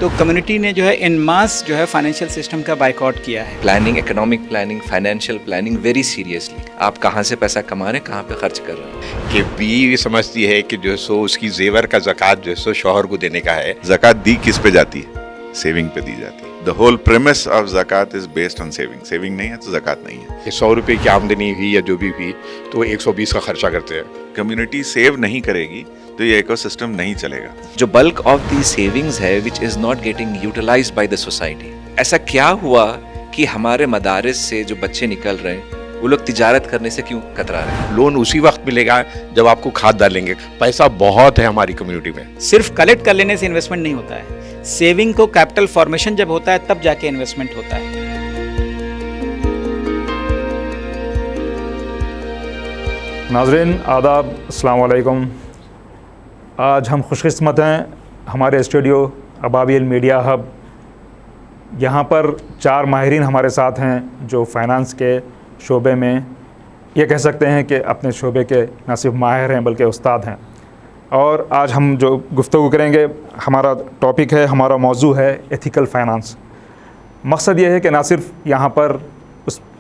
तो कम्युनिटी ने जो है इन मास जो है फाइनेंशियल सिस्टम का बाइकआउट किया है। Planning, economic planning, financial planning very seriously. आप कहाँ से पैसा कमा रहे हैं, कहाँ पे खर्च कर रहे हैं। कि बीवी समझती है कि जो सो उसकी जेवर का ज़कात जो सो शौहर को देने का है। ज़कात दी किस पे जाती है? सेविंग पे दी जाती है। द होल प्रेमिस ऑफ ज़कात is based on saving. Saving नहीं है तो ज़कात नहीं है। 100 रुपए की आमदनी हुई या जो भी हुई तो 120 का खर्चा करते हैं। कम्युनिटी सेव नहीं करेगी तो ये इकोसिस्टम नहीं चलेगा। जो बल्क ऑफ दी सेविंग्स है which is not getting utilized by the society. ऐसा क्या हुआ कि हमारे मदारिस से जो बच्चे निकल रहे हैं वो लोग तिजारत करने से क्यों कतरा रहे हैं। लोन उसी वक्त मिलेगा जब आपको खाद डालेंगे। पैसा बहुत है हमारी कम्युनिटी में। सिर्फ कलेक्ट कर लेने से इन्वेस्टमेंट नहीं होता है। सेविंग को कैपिटल फॉर्मेशन जब होता है तब जाके इन्वेस्टमेंट होता है। नाज़रीन आदाब, अस्सलाम वालेकुम। आज हम खुशकिस्मत हैं, हमारे स्टूडियो अबाबिल मीडिया हब, यहाँ पर 4 माहिरीन हमारे साथ हैं जो फाइनेंस के शोबे में ये कह सकते हैं कि अपने शोबे के न सिर्फ माहिर हैं बल्कि उस्ताद हैं। और आज हम जो गुफ्तगू करेंगे, हमारा टॉपिक है, हमारा मौजू है एथिकल फाइनेंस। मकसद ये है कि ना सिर्फ यहाँ पर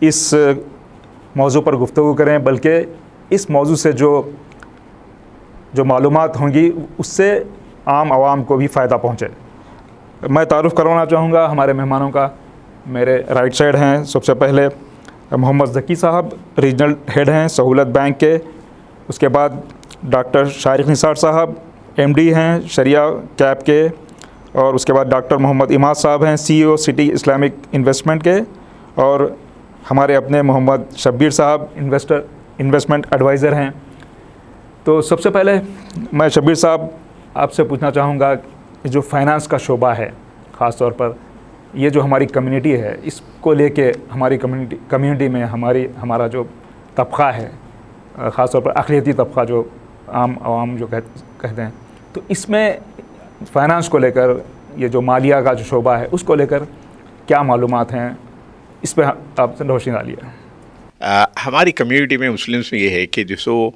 इस मौजू पर गुफ्तगू करें बल्कि इस मौजू से जो मालूमात होंगी उससे आम आवाम को भी फ़ायदा पहुँचे। मैं तारुफ़ करवाना चाहूँगा हमारे मेहमानों का। मेरे राइट साइड हैं सबसे पहले मोहम्मद ज़की साहब, रीजनल हेड हैं सहूलत बैंक के। उसके बाद डॉक्टर शारिक निसार साहब, एमडी हैं शरिया कैप के। और उसके बाद डॉक्टर मोहम्मद इमाद साहब हैं, सीईओ सिटी इस्लामिक इन्वेस्टमेंट के। और हमारे अपने मोहम्मद शब्बीर साहब इन्वेस्टमेंट एडवाइज़र हैं। तो सबसे पहले मैं शब्बीर साहब आपसे पूछना चाहूँगा, जो फाइनेंस का शोबा है ख़ास तौर पर ये जो हमारी कम्युनिटी है, इसको लेके हमारी कम्युनिटी में हमारा जो तबक़ा है, ख़ास तौर पर अक़लियती तबक़ा जो आवाम जो कहते हैं, तो इसमें फ़ाइनेंस को लेकर ये जो मालिया का जो शोबा है उसको लेकर क्या मालूमात हैं, इस पर आप रोशनी डालिए। हमारी कम्युनिटी में मुस्लिम्स में ये है कि जो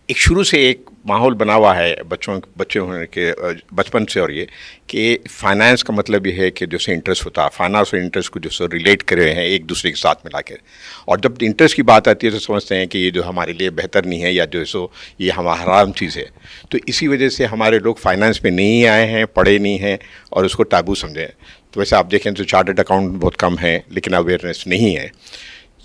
एक शुरू से एक माहौल बना हुआ है बच्चे होने के बचपन से, और ये कि फ़ाइनेंस का मतलब ये है कि जैसे इंटरेस्ट होता है, फाइनेंस और इंटरेस्ट को जो रिलेट करे हुए हैं एक दूसरे के साथ मिला के। और जब इंटरेस्ट की बात आती है तो समझते हैं कि ये जो हमारे लिए बेहतर नहीं है या जो ये हमारा हराम चीज़ है। तो इसी वजह से हमारे लोग फाइनेंस में नहीं आए हैं, पढ़े नहीं हैं और उसको टाबू समझे। तो वैसे आप देखें तो चार्टर्ड अकाउंट बहुत कम है, लेकिन अवेयरनेस नहीं है।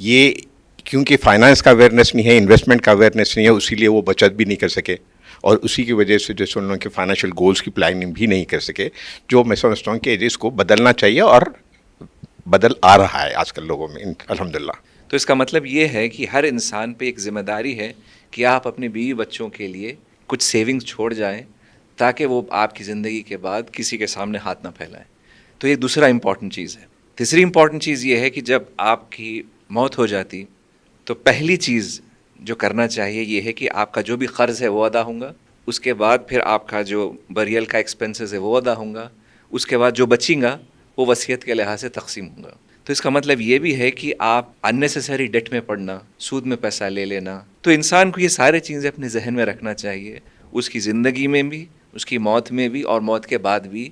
ये क्योंकि फाइनेंस का अवेयरनेस नहीं है, इन्वेस्टमेंट का अवेयरनेस नहीं है, इसीलिए वो बचत भी नहीं कर सके और उसी की वजह से जैसे उन लोगों के फाइनेंशियल गोल्स की प्लानिंग भी नहीं कर सके, जो मैं समझता हूँ कि इसको बदलना चाहिए और बदल आ रहा है आजकल लोगों में अल्हम्दुलिल्लाह। तो इसका मतलब ये है कि हर इंसान पे एक ज़िम्मेदारी है कि आप अपने बीवी बच्चों के लिए कुछ सेविंग्स छोड़ जाएं ताकि वो आपकी ज़िंदगी के बाद किसी के सामने हाथ ना फैलाएं। तो ये दूसरा इम्पॉर्टेंट चीज़ है। तीसरी इम्पॉर्टेंट चीज़ ये है कि जब आपकी मौत हो जाती तो पहली चीज़ जो करना चाहिए ये है कि आपका जो भी क़र्ज़ है वो अदा होगा, उसके बाद फिर आपका जो बरियल का एक्सपेंसेस है वो अदा होगा, उसके बाद जो बचेगा वो वसीयत के लिहाज से तकसीम होगा। तो इसका मतलब ये भी है कि आप अननेसेसरी डेट में पड़ना, सूद में पैसा ले लेना, तो इंसान को ये सारी चीज़ें अपने जहन में रखना चाहिए। उसकी ज़िंदगी में भी, उसकी मौत में भी और मौत के बाद भी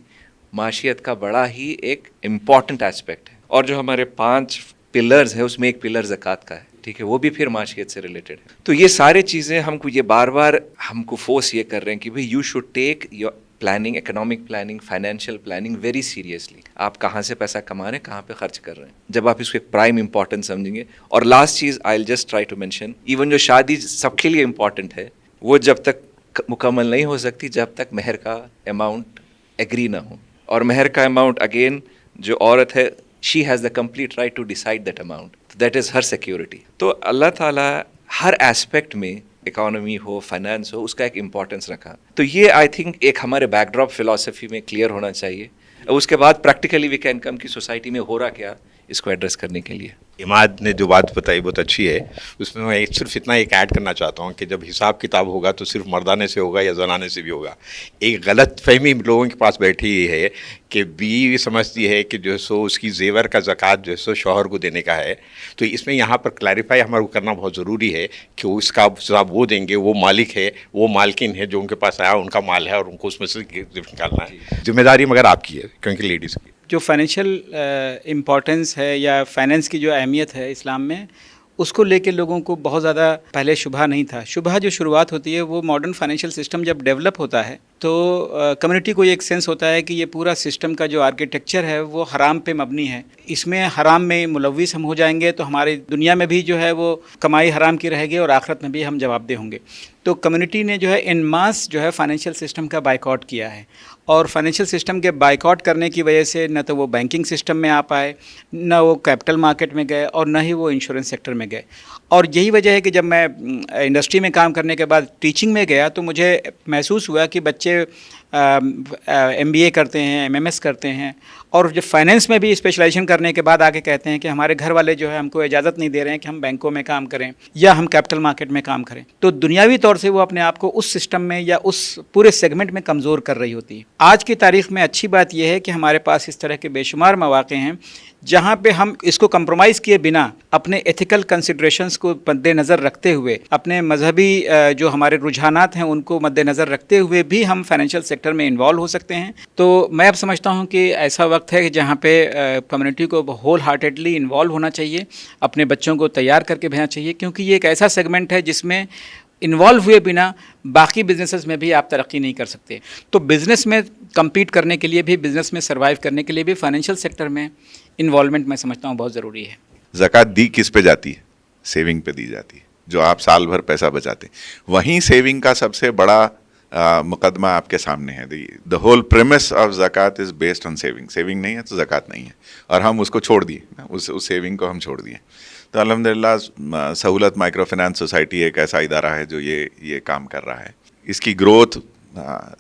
माशियत का बड़ा ही एक इम्पॉर्टेंट एस्पेक्ट है। और जो हमारे 5 पिलर्स है उसमें एक पिलर ज़कात का है, ठीक है, वो भी फिर माशियत से रिलेटेड है। तो ये सारी चीज़ें हमको ये बार बार हमको फोर्स ये कर रहे हैं कि भाई you should take your planning, economic planning, financial planning very seriously. आप कहाँ से पैसा कमा रहे हैं, कहाँ पे खर्च कर रहे हैं, जब आप इसको एक प्राइम इंपॉर्टेंस समझेंगे। और लास्ट चीज़ I will just try to mention, even जो शादी सबके लिए इम्पॉर्टेंट है वो जब तक मुकम्मल नहीं हो सकती जब तक महर का अमाउंट एग्री ना हो। और महर का अमाउंट अगेन जो औरत है, she has the complete right to decide that amount, that is her security. तो अल्लाह ताला हर एस्पेक्ट में, इकोनॉमी हो, फाइनेंस हो, उसका एक इम्पॉर्टेंस रखा। तो ये आई थिंक एक हमारे बैकड्रॉप फिलॉसफी में क्लियर होना चाहिए। उसके बाद प्रैक्टिकली वी कैन कम कि सोसाइटी में हो रहा क्या, इसको एड्रेस करने के लिए? इमाद ने जो बात बताई बहुत अच्छी है। उसमें मैं सिर्फ इतना एक ऐड करना चाहता हूँ कि जब हिसाब किताब होगा तो सिर्फ मर्दाने से होगा या जनाने से भी होगा। एक गलत फहमी लोगों के पास बैठी हुई है कि बीवी समझती है कि जो सो उसकी जेवर का ज़कात जो सो शौहर को देने का है। तो इसमें यहाँ पर क्लैरिफाई हमारे को करना बहुत ज़रूरी है कि उसका जवाब वो देंगे, वो मालिक है, वो मालकिन है, जो उनके पास आया उनका माल है और उनको उसमें से निकालना है। जिम्मेदारी मगर आपकी है क्योंकि लेडीज़ की। जो फाइनेंशियल इम्पोर्टेंस है या फाइनेंस की जो अहमियत है इस्लाम में, उसको लेके लोगों को बहुत ज़्यादा पहले शुबहा नहीं था। शुबहा जो शुरुआत होती है वो मॉडर्न फाइनेंशियल सिस्टम जब डेवलप होता है तो कम्युनिटी को ये एक सेंस होता है कि ये पूरा सिस्टम का जो आर्किटेक्चर है वो हराम पे मबनी है। इसमें हराम में मुलव्विस हम हो जाएंगे तो हमारी दुनिया में भी जो है वो कमाई हराम की रहेगी और आखिरत में भी हम जवाबदेह होंगे। तो कम्युनिटी ने जो है इन मास जो है फाइनेंशियल सिस्टम का बाइकआउट किया है और फाइनेंशियल सिस्टम के बाइकआउट करने की वजह से न तो वो बैंकिंग सिस्टम में आ पाए, न वो कैपिटल मार्केट में गए और न ही वो इंश्योरेंस सेक्टर में गए। और यही वजह है कि जब मैं इंडस्ट्री में काम करने के बाद टीचिंग में गया तो मुझे महसूस हुआ कि बच्चे MBA करते हैं, MMS करते हैं और जब फाइनेंस में भी स्पेशलाइजेशन करने के बाद आके कहते हैं कि हमारे घर वाले जो है हमको इजाज़त नहीं दे रहे हैं कि हम बैंकों में काम करें या हम कैपिटल मार्केट में काम करें। तो दुनियावी तौर से वो अपने आप को उस सिस्टम में या उस पूरे सेगमेंट में कमज़ोर कर रही होती है। आज की तारीख़ में अच्छी बात यह है कि हमारे पास इस तरह के बेशुमार मौक़े हैं जहाँ पे हम इसको कंप्रोमाइज़ किए बिना अपने एथिकल कंसिडरेशंस को मद्देनज़र रखते हुए, अपने मजहबी जो हमारे रुझानात हैं उनको मद्देनज़र रखते हुए भी हम फाइनेंशियल सेक्टर में इन्वॉल्व हो सकते हैं। तो मैं अब समझता हूँ कि ऐसा वक्त है जहाँ पे कम्युनिटी को होल हार्टेडली इन्वॉल्व होना चाहिए, अपने बच्चों को तैयार करके भेजना चाहिए, क्योंकि ये एक ऐसा सेगमेंट है जिसमें इन्वॉल्व हुए बिना बाकी बिजनेसेस में भी आप तरक्की नहीं कर सकते। तो बिज़नेस में कम्पीट करने के लिए भी, बिज़नेस में सर्वाइव करने के लिए भी फाइनेंशियल सेक्टर में इन्वॉल्वमेंट मैं समझता हूँ बहुत ज़रूरी है। ज़कात दी किस पे जाती है? सेविंग पे दी जाती है, जो आप साल भर पैसा बचाते हैं। वहीं सेविंग का सबसे बड़ा मुकदमा आपके सामने है। द होल प्रेमिस ऑफ ज़कात is based on saving. Saving नहीं है तो ज़कात नहीं है, और हम उसको छोड़ दिए, उस सेविंग को हम छोड़ दिए। तो अल्हम्दुलिल्लाह सहूलत माइक्रो फाइनेंस सोसाइटी एक ऐसा इदारा है जो ये काम कर रहा है। इसकी ग्रोथ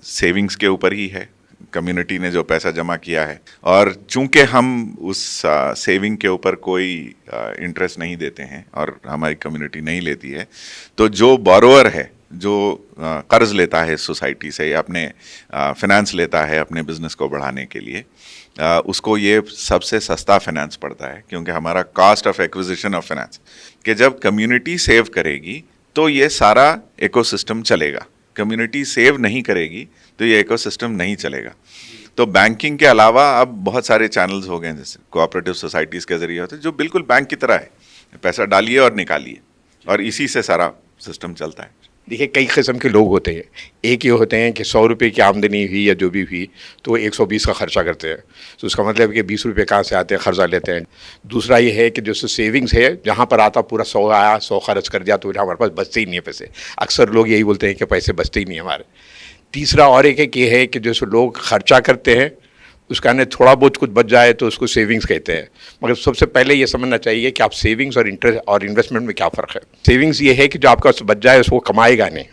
सेविंग्स के ऊपर ही है, कम्युनिटी ने जो पैसा जमा किया है, और चूंकि हम उस सेविंग के ऊपर कोई इंटरेस्ट नहीं देते हैं और हमारी कम्युनिटी नहीं लेती है, तो जो बोरोअर है, जो कर्ज लेता है सोसाइटी से या अपने फिनेंस लेता है अपने बिजनेस को बढ़ाने के लिए, उसको ये सबसे सस्ता फाइनेंस पड़ता है, क्योंकि हमारा cost of acquisition of finance कि जब कम्युनिटी सेव करेगी तो ये सारा इकोसिस्टम चलेगा। कम्युनिटी सेव नहीं करेगी तो ये इकोसिस्टम नहीं चलेगा। तो बैंकिंग के अलावा अब बहुत सारे चैनल्स हो गए हैं, जैसे कोऑपरेटिव सोसाइटीज़ के ज़रिए होते हैं, जो बिल्कुल बैंक की तरह है, पैसा डालिए और निकालिए, और इसी से सारा सिस्टम चलता है। देखिए, कई किस्म के लोग होते हैं। एक ये होते हैं कि 100 रुपये की आमदनी हुई या जो भी हुई तो 120 का खर्चा करते हैं, तो उसका मतलब कि 20 रुपये कहाँ से आते हैं, खर्चा लेते हैं। दूसरा ये है कि जो सेविंग्स है, जहाँ पर आता पूरा 100 आया, 100 खर्च कर दिया, तो हमारे पास बचते ही नहीं है पैसे। अक्सर लोग यही बोलते हैं कि पैसे बचते ही नहीं हमारे। तीसरा और एक ये है कि जो लोग खर्चा करते हैं उसका ने थोड़ा बहुत कुछ बच जाए तो उसको सेविंग्स कहते हैं। मगर सबसे पहले ये समझना चाहिए कि आप सेविंग्स और इंटरेस्ट और इन्वेस्टमेंट में क्या फ़र्क है। सेविंग्स ये है कि जो आपका बच जाए उसको कमाएगा नहीं,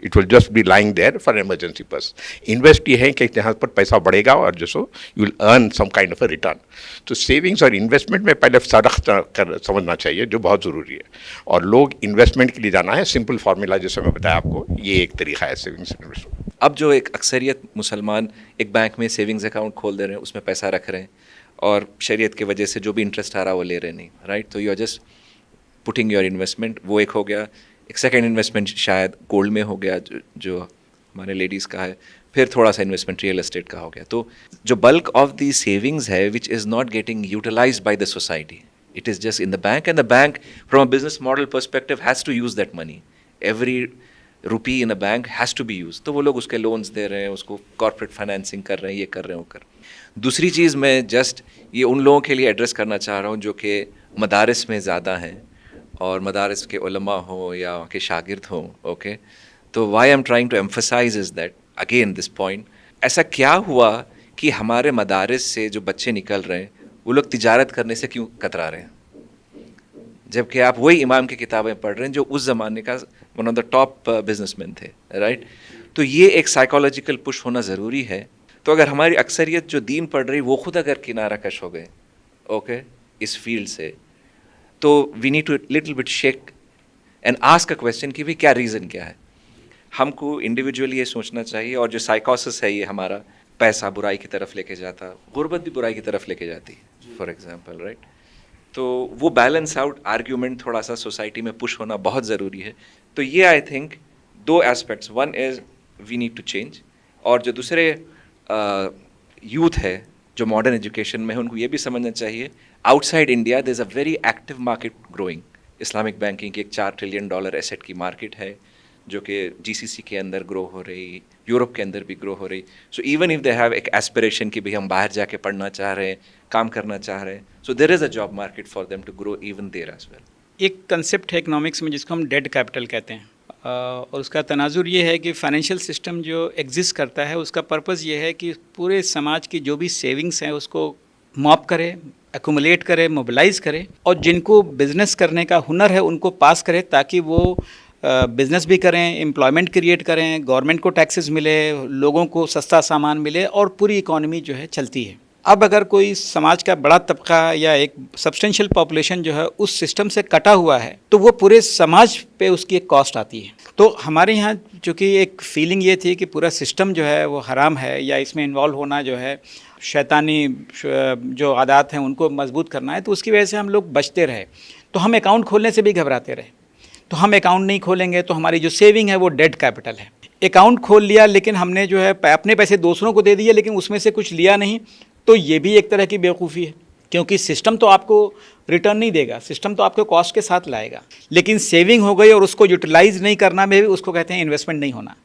it will just be lying there for emergency purpose. Invest ये है कि जहाँ पर पैसा बढ़ेगा और जो so you will earn some kind of a return. तो सेविंग्स और इन्वेस्टमेंट में पहले फ़र्क समझना चाहिए, जो बहुत ज़रूरी है। और लोग इन्वेस्टमेंट के लिए जाना है, सिंपल फार्मूला जैसे मैं बताया आपको, ये एक तरीका है सेविंग्स इन्वेस्टमेंट। अब जो एक अक्सरियत मुसलमान एक बैंक में सेविंग्स अकाउंट खोल दे रहे हैं, उसमें पैसा रख रहे हैं, और शरीयत की वजह से जो भी इंटरेस्ट आ रहा है वो ले रहे नहीं, राइट। तो you are just putting your investment, वो एक हो गया। एक सेकेंड इन्वेस्टमेंट शायद गोल्ड में हो गया, जो हमारे लेडीज़ का है। फिर थोड़ा सा इन्वेस्टमेंट रियल एस्टेट का हो गया। तो जो बल्क ऑफ दी सेविंग्स है which is not getting utilized by the society, it is just in the bank, and the bank from a business model perspective has to use that money. Every rupee in a bank has to be use. तो वो लोग उसके loans दे रहे हैं, उसको corporate financing कर रहे हैं, ये कर रहे हैं, वो कर रहे हैं। दूसरी चीज़ मैं जस्ट ये उन लोगों के लिए एड्रेस करना चाह रहा हूँ जो कि मदारिस में ज़्यादा हैं, और मदारिस के उलमा हो या के शागिर्द हों, ओके। तो why I am trying to emphasize is that again this point, ऐसा क्या हुआ कि हमारे मदारिस से जो बच्चे निकल रहे हैं वो लोग तिजारत करने से क्यों कतरा रहे हैं, जबकि आप वही इमाम की किताबें पढ़ रहे हैं जो उस ज़माने का one of the top businessman थे, राइट। तो ये एक साइकोलॉजिकल पुश होना ज़रूरी है। तो अगर हमारी अक्सरियत जो दीन पढ़ रही वो खुद अगर किनारा कश हो गए, ओके, इस फील्ड से, तो we need to little bit shake and ask a question कि भाई क्या रीज़न क्या है। हमको इंडिविजुअली ये सोचना चाहिए, और जो साइकोसिस है ये हमारा, पैसा बुराई की तरफ लेके जाता, गुर्बत भी बुराई की तरफ लेके जाती है फॉर एग्जांपल, राइट। तो वो बैलेंस आउट आर्ग्यूमेंट थोड़ा सा सोसाइटी में पुश होना बहुत ज़रूरी है। तो ये आई थिंक दो aspects, one is we need to change, और जो दूसरे यूथ है जो मॉडर्न एजुकेशन में है, उनको ये भी समझना चाहिए outside India there is a very active market growing. Islamic banking की एक $4 ट्रिलियन एसेट की मार्केट है जो कि जीसीसी के अंदर ग्रो हो रही, यूरोप के अंदर भी ग्रो हो रही। So even if they have एक एस्पिरेशन कि भाई हम बाहर जाके पढ़ना चाह रहे हैं, काम करना चाह रहे हैं, so there is a job market for them to grow even there as well. एक कंसेप्ट है इकोनॉमिक्स में जिसको हम डेड कैपिटल कहते हैं, और उसका तनाजुर ये है कि फाइनेंशियल सिस्टम जो एग्जिस्ट करता है उसका पर्पज़ ये है कि पूरे समाज की जो भी सेविंग्स हैं उसको मॉप करे, एक्यूमुलेट करे, मोबिलाइज़ करे, और जिनको बिज़नेस करने का हुनर है उनको पास करे, ताकि वो बिज़नेस भी करें, एम्प्लॉयमेंट क्रिएट करें, गवर्नमेंट को टैक्सेस मिले, लोगों को सस्ता सामान मिले, और पूरी इकॉनमी जो है चलती है। अब अगर कोई समाज का बड़ा तबका या एक सब्सटेंशियल पॉपुलेशन जो है उस सिस्टम से कटा हुआ है, तो वो पूरे समाज पे उसकी एक कॉस्ट आती है। तो हमारे यहाँ चूँकि एक फीलिंग ये थी कि पूरा सिस्टम जो है वो हराम है, या इसमें इन्वॉल्व होना जो है शैतानी जो आदात हैं उनको मजबूत करना है, तो उसकी वजह से हम लोग बचते रहे। तो हम अकाउंट खोलने से भी घबराते रहे। तो हम अकाउंट नहीं खोलेंगे तो हमारी जो सेविंग है वो डेड कैपिटल है। अकाउंट खोल लिया लेकिन हमने जो है अपने पैसे दूसरों को दे दिए, लेकिन उसमें से कुछ लिया नहीं, तो ये भी एक तरह की बेवकूफ़ी है, क्योंकि सिस्टम तो आपको रिटर्न नहीं देगा, सिस्टम तो आपको कॉस्ट के साथ लाएगा। लेकिन सेविंग हो गई और उसको यूटिलाइज नहीं करना में भी उसको कहते हैं इन्वेस्टमेंट नहीं होना।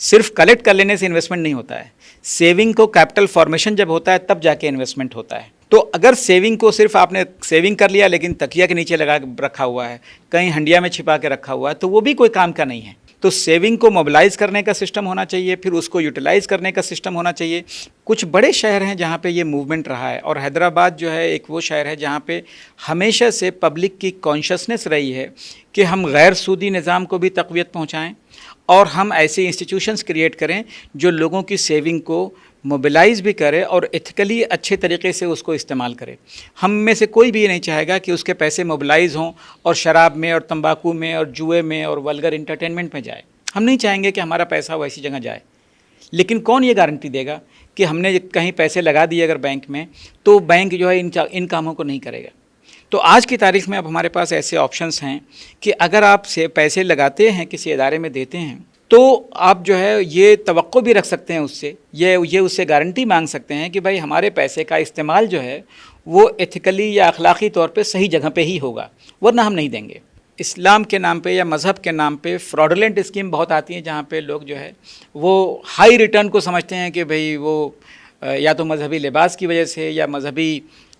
सिर्फ कलेक्ट कर लेने से इन्वेस्टमेंट नहीं होता है, सेविंग को कैपिटल फॉर्मेशन जब होता है तब जाके इन्वेस्टमेंट होता है। तो अगर सेविंग को सिर्फ आपने सेविंग कर लिया लेकिन तकिया के नीचे लगा रखा हुआ है, कहीं हंडिया में छिपा के रखा हुआ है, तो वो भी कोई काम का नहीं है। तो सेविंग को मोबिलाइज़ करने का सिस्टम होना चाहिए, फिर उसको यूटिलाइज़ करने का सिस्टम होना चाहिए। कुछ बड़े शहर हैं जहाँ पे ये मूवमेंट रहा है, और हैदराबाद जो है एक वो शहर है जहाँ पे हमेशा से पब्लिक की कॉन्शियसनेस रही है कि हम गैर सूदी निज़ाम को भी तक़वियत पहुँचाएँ, और हम ऐसे इंस्टीट्यूशंस क्रिएट करें जो लोगों की सेविंग को मोबिलाइज़ भी करे और एथिकली अच्छे तरीके से उसको इस्तेमाल करे। हम में से कोई भी ये नहीं चाहेगा कि उसके पैसे मोबिलाइज़ हों और शराब में और तंबाकू में और जुए में और वल्गर इंटरटेनमेंट में जाए। हम नहीं चाहेंगे कि हमारा पैसा वैसी जगह जाए। लेकिन कौन ये गारंटी देगा कि हमने कहीं पैसे लगा दिए अगर बैंक में, तो बैंक जो है इन कामों को नहीं करेगा। तो आज की तारीख में अब हमारे पास ऐसे ऑप्शंस हैं कि अगर आप से पैसे लगाते हैं, किसी इदारे में देते हैं, तो आप जो है ये तवक्को भी रख सकते हैं उससे, ये उससे गारंटी मांग सकते हैं कि भाई हमारे पैसे का इस्तेमाल जो है वो एथिकली या अखलाकी तौर पे सही जगह पे ही होगा, वरना हम नहीं देंगे। इस्लाम के नाम पे या मज़हब के नाम पे फ्रॉडलेंट स्कीम बहुत आती हैं जहाँ पे लोग जो है वो हाई रिटर्न को समझते हैं कि भाई वो या तो मजहबी लिबास की वजह से या मजहबी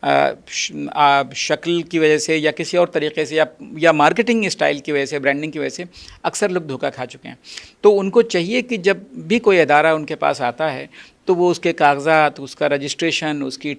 शक्ल की वजह से या किसी और तरीके से या मार्केटिंग स्टाइल की वजह से, ब्रांडिंग की वजह से अक्सर लोग धोखा खा चुके हैं। तो उनको चाहिए कि जब भी कोई अदारा उनके पास आता है तो वो उसके कागजात, उसका रजिस्ट्रेशन, उसकी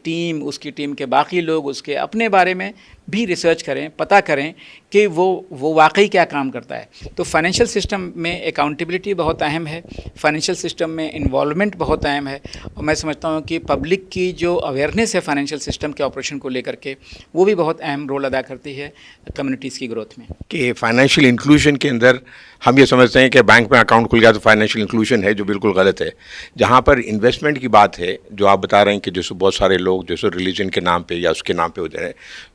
टीम के बाकी लोग उसके अपने बारे में भी रिसर्च करें, पता करें कि वो वाकई क्या काम करता है। तो फाइनेंशियल सिस्टम में अकाउंटेबिलिटी बहुत अहम है, फाइनेंशियल सिस्टम में इन्वॉल्वमेंट बहुत अहम है, और मैं समझता हूँ कि पब्लिक की जो अवेयरनेस है फाइनेंशियल सिस्टम के ऑपरेशन को लेकर के, वो भी बहुत अहम रोल अदा करती है कम्युनिटीज़ की ग्रोथ में। कि फाइनेंशियल इंक्लूजन के अंदर हम ये समझते हैं कि बैंक में अकाउंट खुल गया तो फाइनेंशियल इंक्लूजन है, जो बिल्कुल गलत है। जहाँ पर इन्वेस्टमेंट की बात है, जो आप बता रहे हैं कि जैसे बहुत सारे लोग जैसे रिलीजन के नाम पे या उसके नाम पे हो जाए,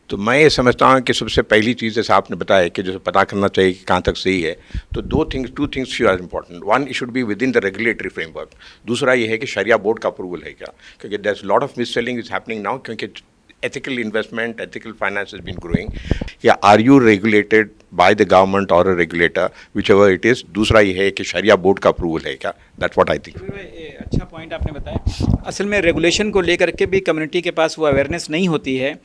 तो मैं ये समझता हूँ कि सबसे पहली चीज़ जैसे आपने बताया कि जैसे पता करना चाहिए कि कहाँ तक सही है, तो two things are important. One, it should be within the regulatory framework. दूसरा ये है कि शरिया बोर्ड का अप्रूवल है क्या, क्योंकि there is lot of mis selling is happening now, क्योंकि ethical investment, ethical finance has been growing. Yeah, are you regulated by the government or a regulator, whichever it is? दूसरा ये है कि शरिया board का approval है क्या, that's what I think. अच्छा point आपने बताया। असल में रेगुलेशन को लेकर के भी कम्युनिटी के पास वो अवेयरनेस नहीं होती है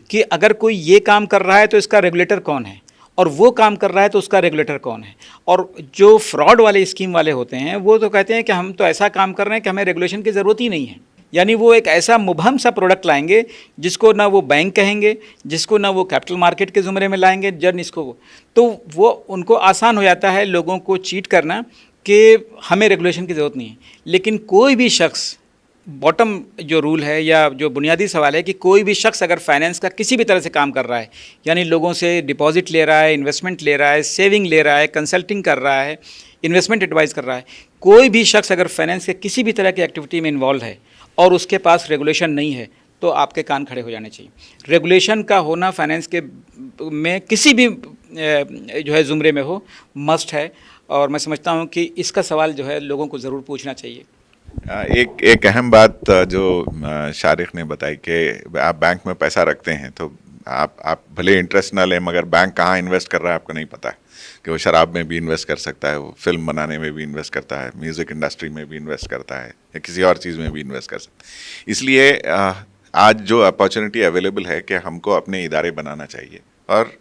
कि अगर कोई ये काम कर रहा है तो इसका रेगुलेटर कौन है, और वो काम कर रहा है तो उसका रेगुलेटर कौन है। और जो फ्रॉड वाले स्कीम वाले होते हैं वो तो कहते हैं कि हम तो ऐसा काम कर रहे हैं कि हमें रेगुलेशन की ज़रूरत ही नहीं है। यानी वो एक ऐसा मुबहम सा प्रोडक्ट लाएंगे जिसको ना वो बैंक कहेंगे, जिसको ना वो कैपिटल मार्केट के ज़ुमरे में लाएंगे, जन इसको तो वो उनको आसान हो जाता है लोगों को चीट करना कि हमें रेगुलेशन की ज़रूरत नहीं है। लेकिन कोई भी शख्स बॉटम जो रूल है या जो बुनियादी सवाल है कि कोई भी शख्स अगर फाइनेंस का किसी भी तरह से काम कर रहा है, यानी लोगों से डिपॉजिट ले रहा है, इन्वेस्टमेंट ले रहा है, सेविंग ले रहा है, कंसल्टिंग कर रहा है, इन्वेस्टमेंट एडवाइस कर रहा है, कोई भी शख्स अगर फाइनेंस के किसी भी तरह की एक्टिविटी में इन्वॉल्व है और उसके पास रेगुलेशन नहीं है, तो आपके कान खड़े हो जाने चाहिए। रेगुलेशन का होना फाइनेंस के में किसी भी जो है ज़ुमरे में हो, मस्ट है। और मैं समझता हूँ कि इसका सवाल जो है लोगों को ज़रूर पूछना चाहिए। एक अहम बात जो शारिक ने बताई कि आप बैंक में पैसा रखते हैं तो आप भले इंटरेस्ट ना लें, मगर बैंक कहाँ इन्वेस्ट कर रहा है आपको नहीं पता है कि वो शराब में भी इन्वेस्ट कर सकता है, वो फिल्म बनाने में भी इन्वेस्ट करता है, म्यूज़िक इंडस्ट्री में भी इन्वेस्ट करता है, या किसी और चीज़ में भी इन्वेस्ट कर सकता है। इसलिए आज जो अपॉर्चुनिटी अवेलेबल है कि हमको अपने इदारे बनाना चाहिए और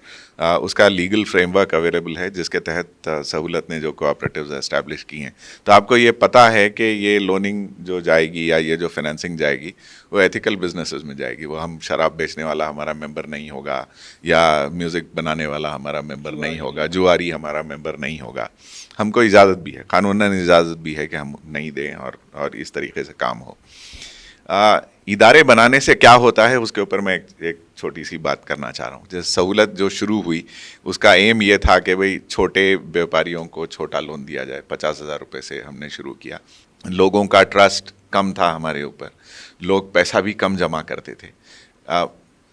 उसका लीगल फ्रेमवर्क अवेलेबल है जिसके तहत सहूलत ने जो कोऑपरेटिव्स एस्टैब्लिश की हैं। तो आपको ये पता है कि ये लोनिंग जो जाएगी या ये जो फाइनेंसिंग जाएगी वो एथिकल बिजनेसेस में जाएगी। वो हम शराब बेचने वाला हमारा मेंबर नहीं होगा या म्यूज़िक बनाने वाला हमारा मेंबर नहीं होगा, जुआरी हमारा मेंबर नहीं होगा। हमको इजाज़त भी है, कानूनन इजाज़त भी है कि हम नहीं दें और इस तरीके से काम हो। इदारे बनाने से क्या होता है उसके ऊपर मैं एक छोटी सी बात करना चाह रहा हूँ। जैसे सहूलत जो शुरू हुई उसका एम ये था कि भाई छोटे व्यापारियों को छोटा लोन दिया जाए। 50,000 रुपये से हमने शुरू किया। लोगों का ट्रस्ट कम था हमारे ऊपर, लोग पैसा भी कम जमा करते थे।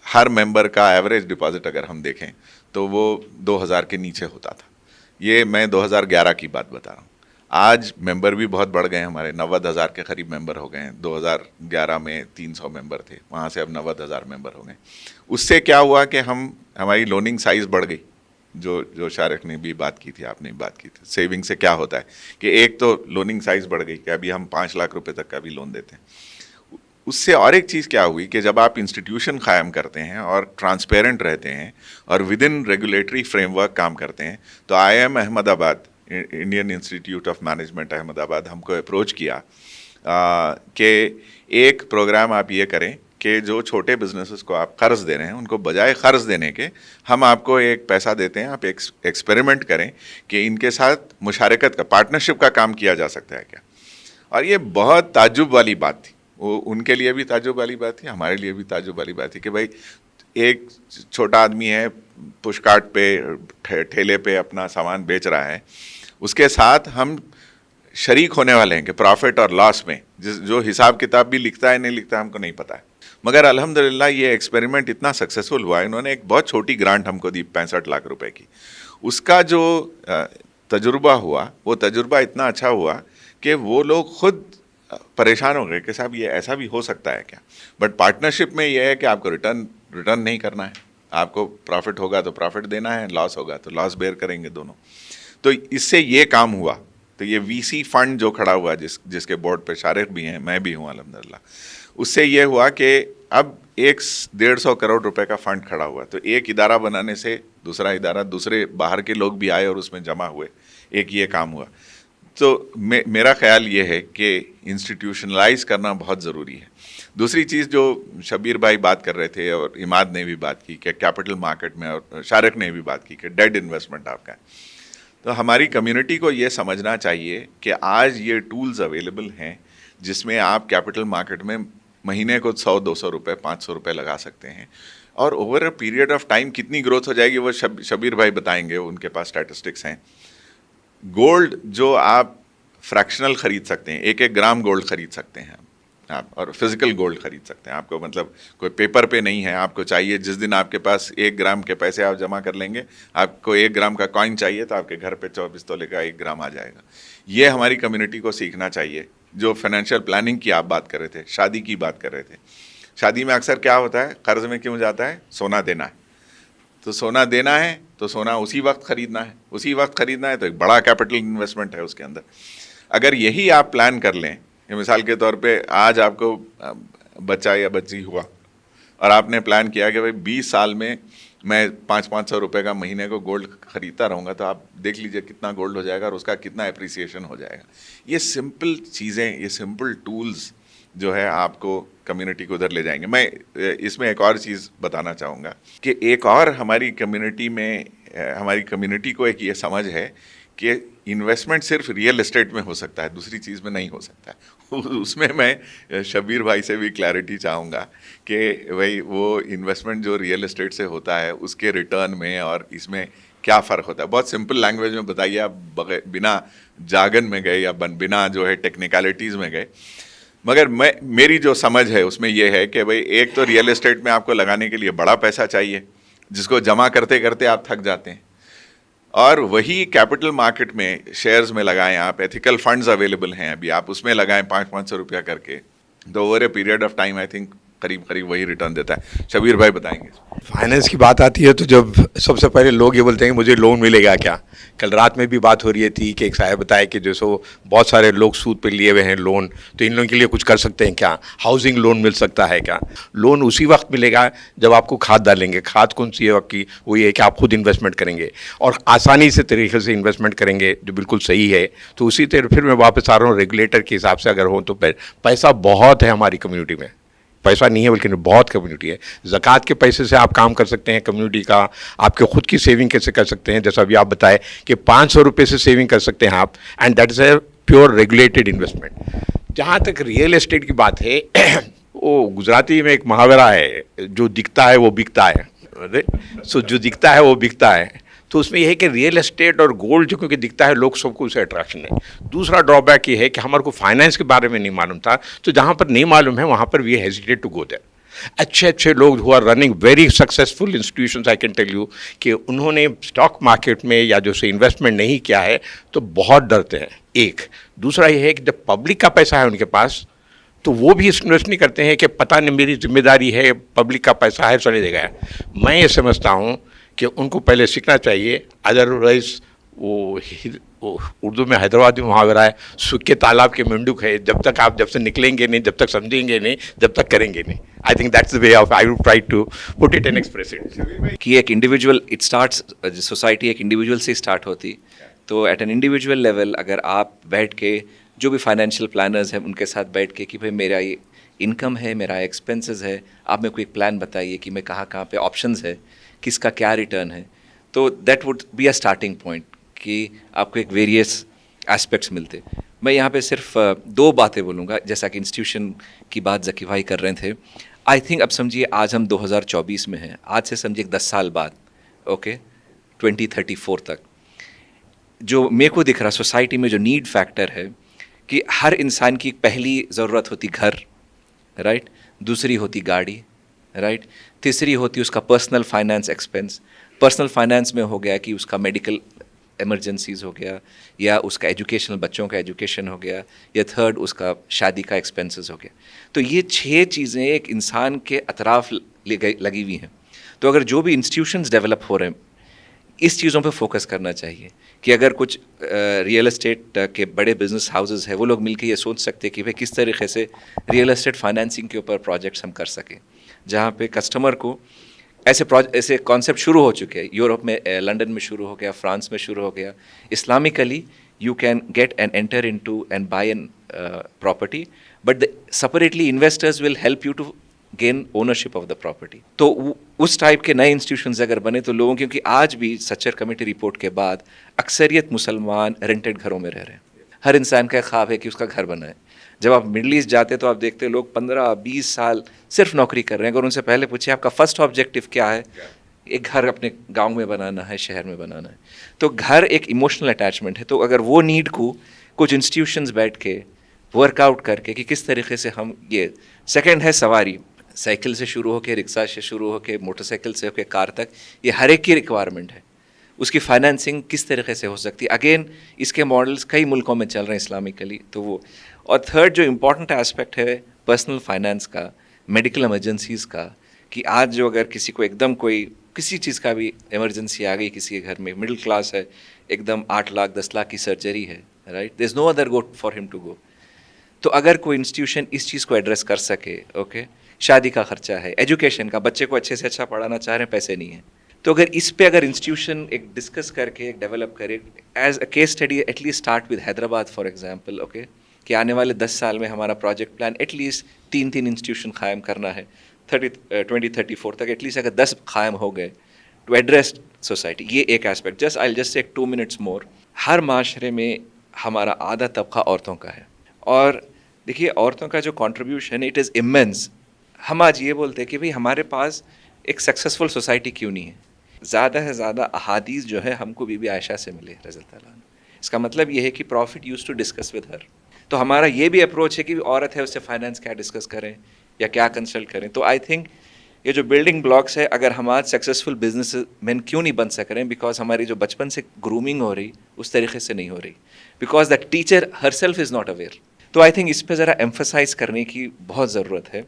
हर मेंबर का एवरेज डिपॉजिट अगर हम देखें तो वो 2,000 के नीचे होता था। ये मैं 2011 की बात बता रहा हूँ। आज मेंबर भी बहुत बढ़ गए, हमारे 90,000 के करीब मेंबर हो गए हैं। 2011 में 300 मेंबर थे, वहाँ से अब 90,000 मेंबर हो गए। उससे क्या हुआ कि हमारी लोनिंग साइज़ बढ़ गई, जो शारिक ने भी बात की थी, आपने भी बात की थी। सेविंग से क्या होता है कि एक तो लोनिंग साइज़ बढ़ गई कि अभी हम 5 लाख रुपए तक का भी लोन देते हैं। उससे और एक चीज़ क्या हुई कि जब आप इंस्टीट्यूशन कायम करते हैं और ट्रांसपेरेंट रहते हैं और विद इन रेगुलेटरी फ्रेमवर्क काम करते हैं, तो IIM Ahmedabad, Indian institute of management Ahmedabad, हमको अप्रोच किया कि एक प्रोग्राम आप ये करें कि जो छोटे बिजनेसेस को आप कर्ज दे रहे हैं उनको बजाय कर्ज देने के हम आपको एक पैसा देते हैं, आप एक्सपेरिमेंट करें कि इनके साथ मुशारकत का, पार्टनरशिप का काम किया जा सकता है क्या। और ये बहुत ताज्जुब वाली बात थी, वो उनके लिए भी ताज्जुब वाली बात थी, हमारे लिए भी ताज्जुब वाली बात थी कि भाई एक छोटा आदमी है, पुशकार्ट पे ठेले पे अपना सामान बेच रहा है, उसके साथ हम शरीक होने वाले हैं कि प्रॉफिट और लॉस में जो हिसाब किताब भी लिखता है नहीं लिखता हमको नहीं पता है। मगर अल्हम्दुलिल्लाह ये एक्सपेरिमेंट इतना सक्सेसफुल हुआ, इन्होंने एक बहुत छोटी ग्रांट हमको दी 65 लाख रुपए की। उसका जो तजुर्बा हुआ वो तजुर्बा इतना अच्छा हुआ कि वो लोग खुद परेशान हो गए कि साहब ये ऐसा भी हो सकता है क्या। बट पार्टनरशिप में ये है कि आपको रिटर्न नहीं करना है, आपको प्रॉफिट होगा तो प्रॉफिट देना है, लॉस होगा तो लॉस बेयर करेंगे दोनों। तो इससे ये काम हुआ। तो ये VC फंड जो खड़ा हुआ जिसके बोर्ड पे शारिक भी हैं, मैं भी हूँ अल्हम्दुलिल्लाह, उससे ये हुआ कि अब 150 करोड़ रुपए का फंड खड़ा हुआ। तो एक इदारा बनाने से दूसरा इदारा, दूसरे बाहर के लोग भी आए और उसमें जमा हुए, एक ये काम हुआ। तो मेरा ख्याल ये है कि इंस्टीट्यूशनलाइज करना बहुत ज़रूरी है। दूसरी चीज़ जो शबीर भाई बात कर रहे थे और इमाद ने भी बात की कि कैपिटल मार्केट में, और शारिक ने भी बात की कि डेड इन्वेस्टमेंट आपका है। तो हमारी कम्युनिटी को ये समझना चाहिए कि आज ये टूल्स अवेलेबल हैं जिसमें आप कैपिटल मार्केट में महीने को 100-200 रुपये, 500 रुपये लगा सकते हैं और over a period of time कितनी ग्रोथ हो जाएगी वो शबीर भाई बताएंगे, उनके पास स्टैटिस्टिक्स हैं। गोल्ड जो आप फ्रैक्शनल ख़रीद सकते हैं, 1-1 ग्राम गोल्ड ख़रीद सकते हैं आप, और फिज़िकल गोल्ड ख़रीद सकते हैं। आपको मतलब कोई पेपर पे नहीं है, आपको चाहिए जिस दिन आपके पास 1 ग्राम के पैसे आप जमा कर लेंगे, आपको 1 ग्राम का कॉइन चाहिए तो आपके घर पे 24 तोले का 1 ग्राम आ जाएगा। ये हमारी कम्युनिटी को सीखना चाहिए। जो फाइनेंशियल प्लानिंग की आप बात कर रहे थे, शादी की बात कर रहे थे, शादी में अक्सर क्या होता है, कर्ज़ में क्यों जाता है, सोना देना है। तो सोना देना है तो सोना उसी वक्त ख़रीदना है, उसी वक्त ख़रीदना है तो एक बड़ा कैपिटल इन्वेस्टमेंट है उसके अंदर। अगर यही आप प्लान कर लें, मिसाल के तौर पे आज आपको बच्चा या बच्ची हुआ और आपने प्लान किया कि भाई 20 साल में मैं 500-500 रुपये का महीने को गोल्ड ख़रीदता रहूँगा, तो आप देख लीजिए कितना गोल्ड हो जाएगा और उसका कितना एप्रिसिएशन हो जाएगा। ये सिंपल चीज़ें, ये सिंपल टूल्स जो है आपको कम्युनिटी को उधर ले जाएंगे। मैं इसमें एक और चीज़ बताना चाहूँगा कि एक और हमारी कम्युनिटी में, हमारी कम्युनिटी को एक ये समझ है कि इन्वेस्टमेंट सिर्फ रियल एस्टेट में हो सकता है, दूसरी चीज़ में नहीं हो सकता है। उसमें मैं शबीर भाई से भी क्लैरिटी चाहूँगा कि भाई वो इन्वेस्टमेंट जो रियल एस्टेट से होता है उसके रिटर्न में और इसमें क्या फ़र्क होता है। बहुत सिंपल लैंग्वेज में बताइए, आप बिना जागन में गए या बिना जो है टेक्निकलिटीज़ में गए। मगर मेरी जो समझ है उसमें ये है कि भाई एक तो रियल एस्टेट में आपको लगाने के लिए बड़ा पैसा चाहिए जिसको जमा करते करते आप थक जाते हैं, और वही कैपिटल मार्केट में शेयर्स में लगाएं आप, एथिकल फंड्स अवेलेबल हैं अभी, आप उसमें लगाएं 500-500 रुपया करके, तो over a period of time I think करीब करीब वही रिटर्न देता है। शबीर भाई बताएंगे। फाइनेंस की बात आती है तो जब सबसे पहले लोग ये बोलते हैं कि मुझे लोन मिलेगा क्या। कल रात में भी बात हो रही थी कि एक साहब बताए कि जो सो बहुत सारे लोग सूद पे लिए हुए हैं लोन, तो इन लोगों के लिए कुछ कर सकते हैं क्या, हाउसिंग लोन मिल सकता है क्या। लोन उसी वक्त मिलेगा जब आपको खाद डालेंगे। खाद कौन सी है आपकी, वो ये है कि आप खुद इन्वेस्टमेंट करेंगे और आसानी से तरीके से इन्वेस्टमेंट करेंगे जो बिल्कुल सही है। तो उसी तरह फिर मैं वापस आ रहा हूँ, रेगुलेटर के हिसाब से अगर हो तो पैसा बहुत है हमारी कम्युनिटी में, पैसा नहीं है बल्कि बहुत कम्युनिटी है। ज़कात के पैसे से आप काम कर सकते हैं कम्युनिटी का, आपके खुद की सेविंग कैसे कर सकते हैं, जैसा अभी आप बताए कि 500 रुपये से सेविंग कर सकते हैं आप, and that is a pure regulated investment. जहाँ तक रियल एस्टेट की बात है वो गुजराती में एक मुहावरा है, जो दिखता है वो बिकता है। सो जो दिखता है वो बिकता है, तो उसमें यह है कि रियल एस्टेट और गोल्ड जो क्योंकि दिखता है लोग सबको उसे अट्रैक्शन है। दूसरा ड्रॉबैक ये है कि हमारे को फाइनेंस के बारे में नहीं मालूम था, तो जहाँ पर नहीं मालूम है वहाँ पर we hesitate to go there. अच्छे अच्छे लोग who are running very successful institutions, I can tell you कि उन्होंने स्टॉक मार्केट में या जो से इन्वेस्टमेंट नहीं किया है तो बहुत डरते हैं। एक दूसरा ये है कि जब पब्लिक का पैसा है उनके पास तो वो भी इन्वेस्ट नहीं करते हैं कि पता नहीं मेरी जिम्मेदारी है, पब्लिक का पैसा है चले देगा। मैं ये समझता हूँ कि उनको पहले सीखना चाहिए, अदरवाइज वो उर्दू में हैदराबादी मुहावरा है, सूखे तालाब के मेंढक है, जब से निकलेंगे नहीं, जब तक समझेंगे नहीं, जब तक करेंगे नहीं। I think that's the way of I would try to put it and express it. कि एक इंडिविजुअल इट स्टार्ट्स, सोसाइटी एक इंडिविजुअल से स्टार्ट होती, तो एट एन इंडिविजुअल लेवल अगर आप बैठ के जो भी फाइनेंशियल प्लानर्स हैं उनके साथ बैठ के कि भाई मेरा ये इनकम है, मेरा एक्सपेंसेस है, आप मेरे को एक प्लान बताइए कि मैं कहाँ कहाँ पे ऑप्शंस है, किसका क्या रिटर्न है, तो that would be a starting point कि आपको एक वेरियस एस्पेक्ट्स मिलते। मैं यहाँ पे सिर्फ दो बातें बोलूँगा, जैसा कि इंस्टीट्यूशन की बात ज़की भाई कर रहे थे। आई थिंक अब समझिए आज हम 2024 में हैं, आज से समझिए 10 साल बाद, ओके 2034 तक जो मेरे को दिख रहा सोसाइटी में जो नीड फैक्टर है कि हर इंसान की पहली ज़रूरत होती घर, राइट, दूसरी होती गाड़ी, राइट, तीसरी होती उसका personal finance expense. Personal finance में हो गया कि उसका मेडिकल इमरजेंसीज हो गया, या उसका एजुकेशनल बच्चों का एजुकेशन हो गया, या थर्ड उसका शादी का एक्सपेंसेस हो गया। तो ये 6 चीज़ें एक इंसान के अतराफ लगी हुई हैं। तो अगर जो भी इंस्टीट्यूशंस डेवलप हो रहे हैं इस चीज़ों पे फोकस करना चाहिए कि अगर कुछ रियल एस्टेट के बड़े बिजनेस हाउसेस हैं वो लोग मिलकर ये सोच सकते हैं कि भाई किस तरीके से रियल एस्टेट फाइनेंसिंग के ऊपर प्रोजेक्ट्स हम कर सकें, जहाँ पे कस्टमर को ऐसे कॉन्सेप्ट शुरू हो चुके हैं। यूरोप में, लंदन में शुरू हो गया, फ्रांस में शुरू हो गया। Islamically you can get and enter into and buy an property, but separately investors will help you to gain ownership of the property. तो उस टाइप के नए इंस्टीट्यूशंस अगर बने तो लोगों, क्योंकि आज भी सच्चर कमेटी रिपोर्ट के बाद अक्सरियत मुसलमान रेंटेड घरों में रह रहे हैं। हर इंसान का ख्वाब है कि उसका घर बनाए। जब आप मिडल ईस्ट जाते तो आप देखते लोग 15-20 साल सिर्फ नौकरी कर रहे हैं। अगर उनसे पहले पूछे आपका फर्स्ट ऑब्जेक्टिव क्या है, एक घर अपने गांव में बनाना है, शहर में बनाना है। तो घर एक इमोशनल अटैचमेंट है। तो अगर वो नीड को कुछ इंस्टीट्यूशंस बैठ के वर्कआउट करके कि किस तरीके से हम ये, सेकेंड है सवारी, साइकिल से शुरू होकर, रिक्शा से शुरू होकर, मोटरसाइकिल से होकर कार तक, ये हर एक की रिक्वायरमेंट है। उसकी फाइनेंसिंग किस तरीके से हो सकती है, अगेन इसके मॉडल्स कई मुल्कों में चल रहे हैं इस्लामिकली। तो वो, और थर्ड जो इम्पॉर्टेंट एस्पेक्ट है पर्सनल फाइनेंस का, मेडिकल इमरजेंसीज़ का, कि आज जो अगर किसी को एकदम कोई किसी चीज़ का भी इमरजेंसी आ गई किसी के घर में, मिडिल क्लास है, एकदम 8 लाख 10 लाख की सर्जरी है, right, there is no other go for him to go. तो अगर कोई इंस्टीट्यूशन इस चीज़ को एड्रेस कर सके, ओके, शादी का खर्चा है, एजुकेशन का, बच्चे को अच्छे से अच्छा पढ़ाना चाह रहे हैं, पैसे नहीं है, तो अगर इस पे अगर इंस्टीट्यूशन एक डिस्कस करके एक डेवलप करे as a case study, at least start with Hyderabad for example, okay, कि आने वाले 10 साल में हमारा प्रोजेक्ट प्लान एटलीस्ट 3 इंस्टीट्यूशन कायम करना है 2034 तक। एटलीस्ट अगर 10 कायम हो गए टू एड्रेस सोसाइटी, ये एक aspect. Just I just take 2 minutes more. हर माशरे में हमारा आधा तबका औरतों का है, और देखिए औरतों का जो कंट्रीब्यूशन इट इज़ इमेंस। हम आज ये बोलते हैं कि भाई हमारे पास एक सक्सेसफुल सोसाइटी क्यों नहीं है। ज़्यादा से ज़्यादा अहादीस जो है हमको बीबी आयशा से मिले रज़ी अल्लाह अन्हा। इसका मतलब ये है कि profit used to discuss with her. तो हमारा ये भी अप्रोच है कि औरत है उससे फाइनेंस क्या डिस्कस करें या क्या कंसल्ट करें। तो आई थिंक ये जो बिल्डिंग ब्लॉक्स है, अगर हम आज सक्सेसफुल बिजनेस मैन क्यों नहीं बन सक रहे हैं, बिकॉज हमारी जो बचपन से ग्रूमिंग हो रही उस तरीके से नहीं हो रही, because the teacher her self is not aware. तो आई थिंक इस पर ज़रा एम्फोसाइज करने की बहुत ज़रूरत है।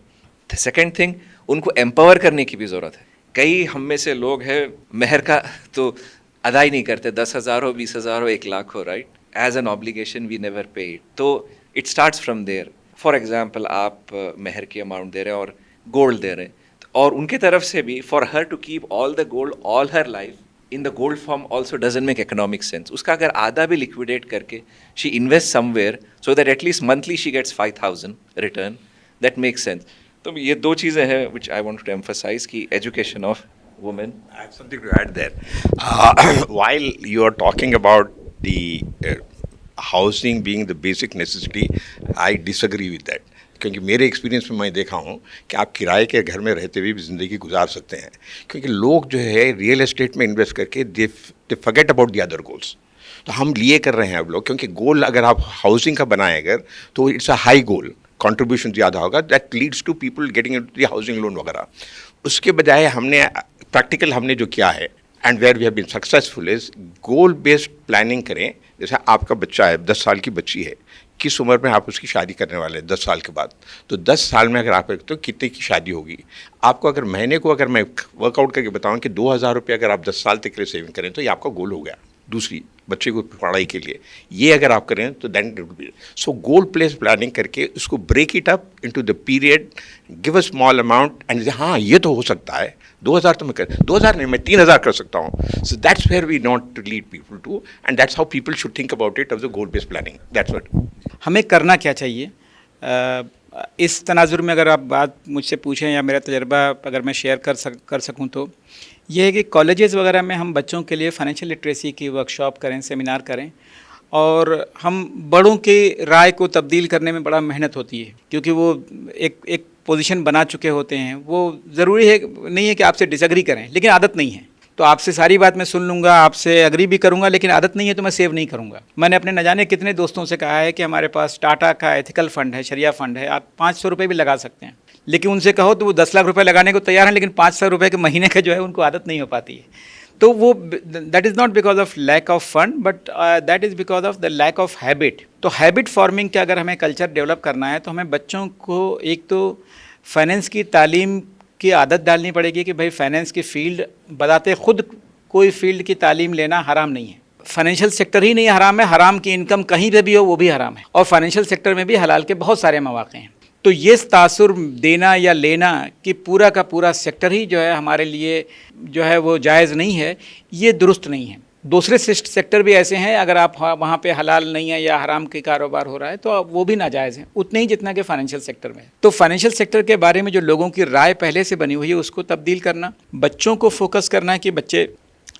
द सेकेंड थिंग, उनको एम्पावर करने की भी ज़रूरत है। कई हम में से लोग हैं महर का तो अदा ही नहीं करते, 10,000 हो, 20,000 हो, 1,00,000 हो, right, as an obligation we never pay it. तो it starts from there. For example आप महर की अमाउंट दे रहे हैं और गोल्ड दे रहे हैं, और उनकी तरफ से भी for her to keep all the gold all her life in the gold form also doesn't make economic sense. उसका अगर आधा भी लिक्विडेट करके she invest somewhere so that at least monthly she gets 5,000 return, that make sense. तो ये दो चीज़ें हैं which I want to emphasize की education of women. I have something to add there. While you are talking about the housing being the basic necessity, I disagree with that. क्योंकि मेरे experience में मैं देखा हूँ कि आप किराए के घर में रहते हुए भी ज़िंदगी गुजार सकते हैं, क्योंकि लोग जो है रियल एस्टेट में इन्वेस्ट करके they forget about the other goals. तो हम लिए कर रहे हैं अब लोग, क्योंकि गोल अगर आप हाउसिंग का बनाए अगर तो it's a high goal, contribution ज़्यादा होगा, that leads to people getting into the housing loan वगैरह। उसके बजाय हमने प्रैक्टिकल हमने जो किया है and where we have been successful is goal based planning करें। जैसे आपका बच्चा है, 10 साल की बच्ची है, किस उम्र में आप उसकी शादी करने वाले हैं 10 साल के बाद, तो 10 साल में अगर आप तो कितने की शादी होगी आपको। अगर महीने को अगर मैं वर्कआउट करके बताऊं कि 2,000 रुपये अगर आप 10 साल तक के लिए सेविंग करें तो ये आपका गोल हो गया। दूसरी बच्चे को पढ़ाई के लिए ये अगर आप करें तो then so goal place planning करके उसको break it up into the period, give a small amount and हाँ ये तो हो सकता है 2,000 तो मैं कर 2,000 नहीं मैं 3,000 कर सकता हूँ। So that's where we not to lead people to and that's how people should think about it of the goal based planning. That's what हमें करना क्या चाहिए। इस तनाजुर में अगर आप बात मुझसे पूछें या मेरा तजर्बा अगर मैं शेयर कर सकूं तो ये है कि कॉलेजेस वगैरह में हम बच्चों के लिए फाइनेंशियल लिटरेसी की वर्कशॉप करें, सेमिनार करें, और हम बड़ों की राय को तब्दील करने में बड़ा मेहनत होती है, क्योंकि वो एक पोजीशन बना चुके होते हैं। वो ज़रूरी है नहीं है कि आपसे डिसएग्री करें, लेकिन आदत नहीं है। तो आपसे सारी बात मैं सुन लूँगा, आपसे एग्री भी करूँगा, लेकिन आदत नहीं है तो मैं सेव नहीं करूँगा। मैंने अपने न जाने कितने दोस्तों से कहा है कि हमारे पास टाटा का एथिकल फ़ंड है, शरिया फ़ंड है, आप 500 रुपये भी लगा सकते हैं, लेकिन उनसे कहो तो वो 10 लाख रुपए लगाने को तैयार हैं, लेकिन 500 रुपये के महीने का जो है उनको आदत नहीं हो पाती है। तो वो that is not because of lack of fund, but that is because of the lack of habit. तो हैबिट फॉर्मिंग का अगर हमें कल्चर डेवलप करना है तो हमें बच्चों को एक तो फाइनेंस की तालीम की आदत डालनी पड़ेगी कि भाई फाइनेंस की फील्ड बताते खुद कोई फील्ड की तालीम लेना हराम नहीं है। फाइनेंशियल सेक्टर ही नहीं हराम है, हराम की इनकम कहीं पे भी हो वो भी हराम है, और फाइनेंशियल सेक्टर में भी हलाल के बहुत सारे मौक़े हैं। तो ये तासुर देना या लेना कि पूरा का पूरा सेक्टर ही जो है हमारे लिए जो है वो जायज़ नहीं है, ये दुरुस्त नहीं है। दूसरे सेक्टर भी ऐसे हैं, अगर आप वहाँ पे हलाल नहीं है या हराम के कारोबार हो रहा है तो वो भी नाजायज़ हैं, उतने ही जितना कि फाइनेंशियल सेक्टर में। तो फाइनेंशियल सेक्टर के बारे में जो लोगों की राय पहले से बनी हुई है उसको तब्दील करना, बच्चों को फोकस करना कि बच्चे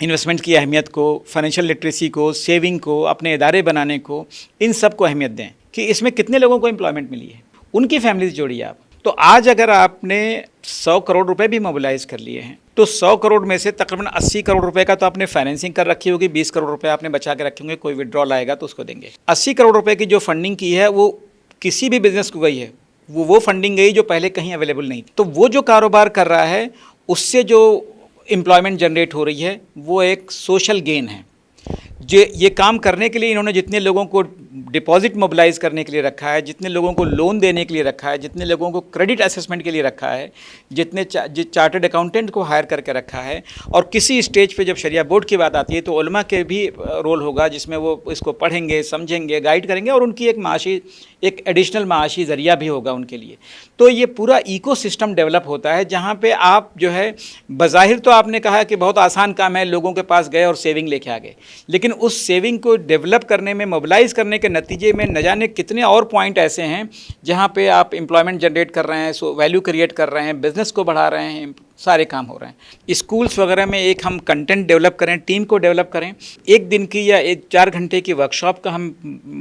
इन्वेस्टमेंट की अहमियत को, फाइनेंशियल लिटरेसी को, सेविंग को, अपने इदारे बनाने को, इन सब को अहमियत दें कि इसमें कितने लोगों को एम्प्लॉयमेंट मिली है, उनकी फैमिलीज जोड़िए आप। तो आज अगर आपने 100 करोड़ रुपए भी मोबिलाइज़ कर लिए हैं तो 100 करोड़ में से तकरीबन 80 करोड़ रुपए का तो आपने फाइनेंसिंग कर रखी होगी, 20 करोड़ रुपए आपने बचा के रखे होंगे, कोई विड्रॉल आएगा तो उसको देंगे। 80 करोड़ रुपए की जो फंडिंग की है वो किसी भी बिजनेस को गई है, वो फंडिंग गई जो पहले कहीं अवेलेबल नहीं थी। तो वो जो कारोबार कर रहा है उससे जो एम्प्लॉयमेंट जनरेट हो रही है वो एक सोशल गेन है। ये काम करने के लिए इन्होंने जितने लोगों को डिपॉजिट मोबिलाइज़ करने के लिए रखा है, जितने लोगों को लोन देने के लिए रखा है, जितने लोगों को क्रेडिट असेसमेंट के लिए रखा है, जितने चार्टर्ड अकाउंटेंट को हायर करके रखा है, और किसी स्टेज पे जब शरिया बोर्ड की बात आती है तो उलमा के भी रोल होगा जिसमें वो इसको पढ़ेंगे, समझेंगे, गाइड करेंगे, और उनकी एक एडिशनल माशी ज़रिया भी होगा उनके लिए। तो ये पूरा इकोसिस्टम डेवलप होता है जहाँ पे आप जो है बज़ाहिर तो आपने कहा कि बहुत आसान काम है, लोगों के पास गए और सेविंग लेके आ गए, लेकिन लेकिन उस सेविंग को डेवलप करने में, मोबिलाइज करने के नतीजे में न जाने कितने और पॉइंट ऐसे हैं जहाँ पे आप एम्प्लॉयमेंट जनरेट कर रहे हैं, वैल्यू क्रिएट कर रहे हैं, बिजनेस को बढ़ा रहे हैं, सारे काम हो रहे हैं। स्कूल्स वगैरह में एक हम कंटेंट डेवलप करें, टीम को डेवलप करें, एक दिन की या 4 घंटे की वर्कशॉप का हम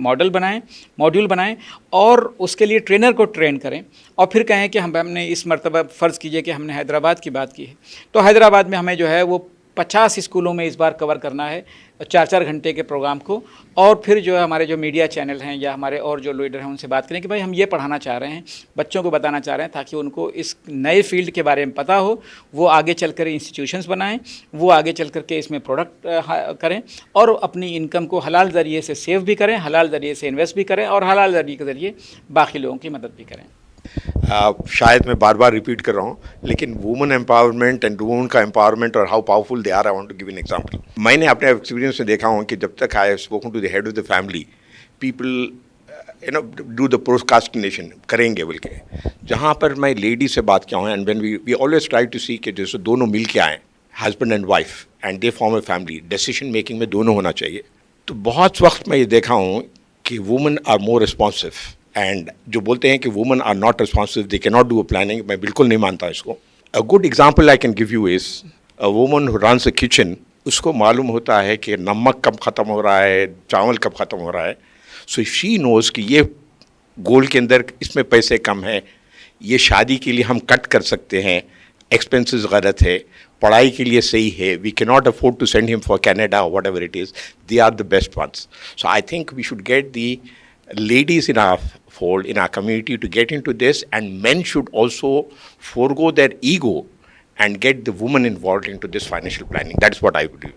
मॉड्यूल बनाएं और उसके लिए ट्रेनर को ट्रेन करें और फिर कहें कि हमने इस मरतबा फ़र्ज़ कीजिए कि हमने हैदराबाद की बात की है, तो हैदराबाद में हमें जो है वो 50 स्कूलों में इस बार कवर करना है 4-4 घंटे के प्रोग्राम को। और फिर जो है हमारे जो मीडिया चैनल हैं या हमारे और जो लीडर हैं उनसे बात करें कि भाई हम ये पढ़ाना चाह रहे हैं, बच्चों को बताना चाह रहे हैं, ताकि उनको इस नए फील्ड के बारे में पता हो, वो आगे चल कर इंस्टीट्यूशंस बनाएं, वो आगे चल कर के इसमें प्रोडक्ट करें और अपनी इनकम को हलाल ज़रिए से सेव भी करें, हलाल ज़रिए से इन्वेस्ट भी करें और हलाल ज़रिए के ज़रिए बाकी लोगों की मदद भी करें। शायद मैं बार बार रिपीट कर रहा हूँ, लेकिन वुमेन एम्पावरमेंट एंड वुमेन का एम्पावरमेंट और how powerful they are, I want to give an example. मैंने अपने एक्सपीरियंस में देखा हूँ कि जब तक I have spoken to the head of the family, people do the procrastination करेंगे बोल के। जहाँ पर मैं लेडी से बात किया हूँ and when we always try to see कि जैसे दोनों मिल के आएँ, husband and wife, and they form a family, decision making में दोनों होना चाहिए। तो बहुत वक्त मैं ये देखा हूँ कि women are more responsive, and जो बोलते हैं कि women are not responsive, they can not do a planning, मैं बिल्कुल नहीं मानता इसको। A good example I can give you is a woman who runs a kitchen, उसको मालूम होता है कि नमक कब ख़त्म हो रहा है, चावल कब ख़त्म हो रहा है। सो शी नोज़ कि ये गोल के अंदर इसमें पैसे कम है, ये शादी के लिए हम कट कर सकते हैं, एक्सपेंसेस गलत है, पढ़ाई के लिए सही है, we can not afford to send him for Canada और whatever it is, they are the best ones. So I think we should get the ladies in our fold, in our community, to get into this, and men should also forego their ego and get the woman involved into this financial planning. That is what I would do.